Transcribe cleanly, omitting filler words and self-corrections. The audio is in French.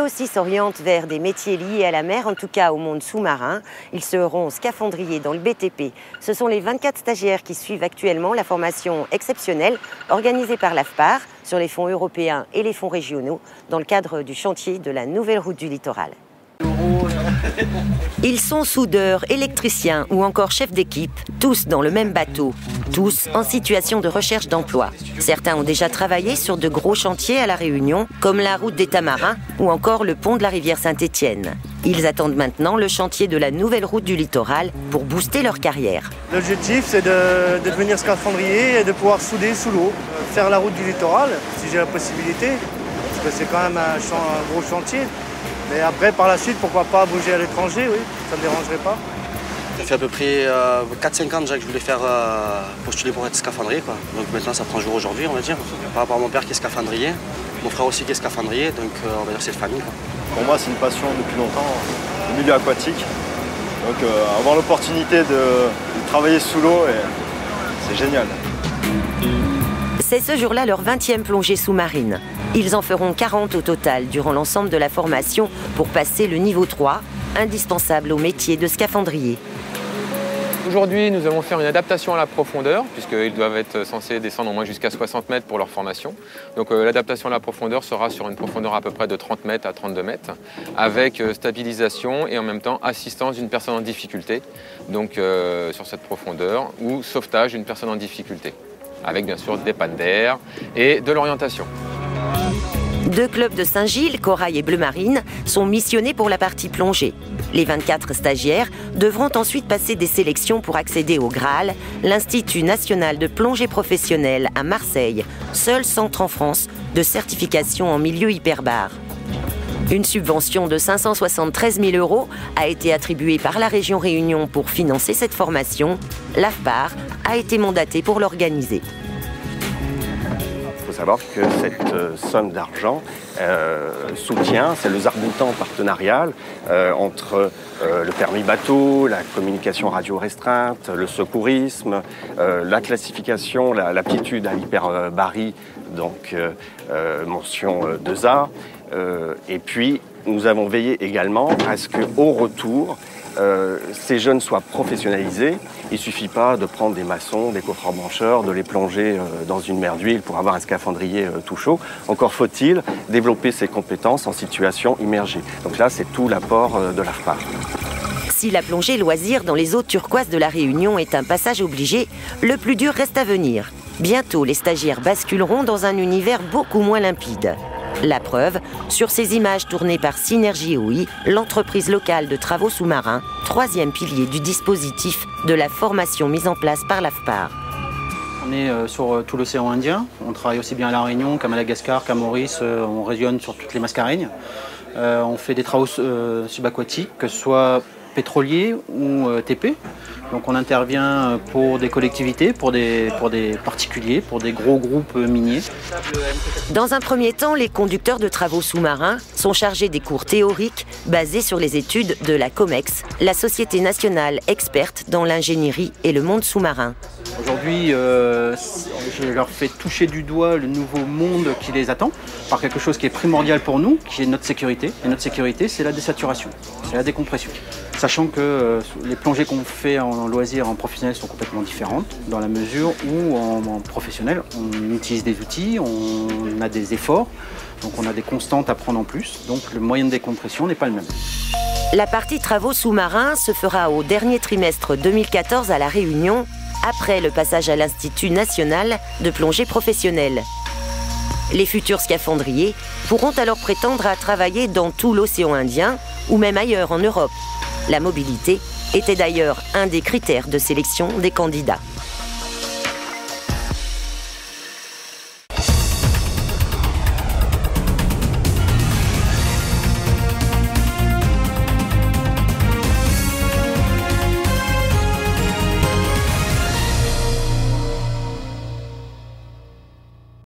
aussi s'orientent vers des métiers liés à la mer, en tout cas au monde sous-marin. Ils seront scaphandriers dans le BTP. Ce sont les 24 stagiaires qui suivent actuellement la formation exceptionnelle organisée par l'AFPAR sur les fonds européens et les fonds régionaux dans le cadre du chantier de la nouvelle route du littoral. Ils sont soudeurs, électriciens ou encore chefs d'équipe, tous dans le même bateau, tous en situation de recherche d'emploi. Certains ont déjà travaillé sur de gros chantiers à La Réunion, comme la route des Tamarins ou encore le pont de la rivière Saint-Étienne. Ils attendent maintenant le chantier de la nouvelle route du littoral pour booster leur carrière. L'objectif, c'est de devenir scaphandrier et de pouvoir souder sous l'eau, faire la route du littoral, si j'ai la possibilité, parce que c'est quand même un gros chantier. Mais après, par la suite, pourquoi pas bouger à l'étranger, oui, ça ne me dérangerait pas. Ça fait à peu près 4-5 ans déjà que je voulais faire postuler pour être scaphandrier, quoi. Donc maintenant, ça prend jour aujourd'hui, on va dire. Par rapport à mon père qui est scaphandrier, mon frère aussi qui est scaphandrier, donc on va dire que c'est de famille, quoi. Pour moi, c'est une passion depuis longtemps, le milieu aquatique. Donc avoir l'opportunité de travailler sous l'eau, c'est génial. C'est ce jour-là leur 20e plongée sous-marine. Ils en feront 40 au total durant l'ensemble de la formation pour passer le niveau 3, indispensable au métier de scaphandrier. Aujourd'hui, nous allons faire une adaptation à la profondeur, puisqu'ils doivent être censés descendre au moins jusqu'à 60 mètres pour leur formation. Donc l'adaptation à la profondeur sera sur une profondeur à peu près de 30 mètres à 32 mètres, avec stabilisation et en même temps assistance d'une personne en difficulté, donc sur cette profondeur, ou sauvetage d'une personne en difficulté, avec bien sûr des pannes d'air et de l'orientation. Deux clubs de Saint-Gilles, Corail et Bleu Marine, sont missionnés pour la partie plongée. Les 24 stagiaires devront ensuite passer des sélections pour accéder au Graal, l'Institut national de plongée professionnelle à Marseille, seul centre en France de certification en milieu hyperbare. Une subvention de 573 000 € a été attribuée par la région Réunion pour financer cette formation. L'AFPAR a été mandatée pour l'organiser. Il faut savoir que cette somme d'argent soutient, c'est le arbotant partenarial entre le permis bateau, la communication radio restreinte, le secourisme, la classification, l'aptitude à l'hyperbarie, donc mention 2A. Et puis, nous avons veillé également à ce qu'au retour, ces jeunes soient professionnalisés. Il ne suffit pas de prendre des maçons, des coffreurs brancheurs, de les plonger dans une mer d'huile pour avoir un scaphandrier tout chaud. Encore faut-il développer ces compétences en situation immergée. Donc là, c'est tout l'apport de l'AFPAR. Si la plongée loisir dans les eaux turquoises de La Réunion est un passage obligé, le plus dur reste à venir. Bientôt, les stagiaires basculeront dans un univers beaucoup moins limpide. La preuve, sur ces images tournées par Synergie OI, l'entreprise locale de travaux sous-marins, troisième pilier du dispositif de la formation mise en place par l'AFPAR. On est sur tout l'océan Indien, on travaille aussi bien à La Réunion qu'à Madagascar, qu'à Maurice, on rayonne sur toutes les mascareignes. On fait des travaux subaquatiques, que ce soit pétroliers ou TP. Donc on intervient pour des collectivités, pour des particuliers, pour des gros groupes miniers. Dans un premier temps, les conducteurs de travaux sous-marins sont chargés des cours théoriques basés sur les études de la COMEX, la Société nationale experte dans l'ingénierie et le monde sous-marin. Aujourd'hui, je leur fais toucher du doigt le nouveau monde qui les attend par quelque chose qui est primordial pour nous, qui est notre sécurité. Et notre sécurité, c'est la désaturation, c'est la décompression. Sachant que les plongées qu'on fait en loisir, en professionnel, sont complètement différentes, dans la mesure où en professionnel, on utilise des outils, on a des efforts, donc on a des constantes à prendre en plus, donc le moyen de décompression n'est pas le même. La partie travaux sous-marins se fera au dernier trimestre 2014 à La Réunion, après le passage à l'Institut national de plongée professionnelle. Les futurs scaphandriers pourront alors prétendre à travailler dans tout l'océan Indien ou même ailleurs en Europe. La mobilité était d'ailleurs un des critères de sélection des candidats.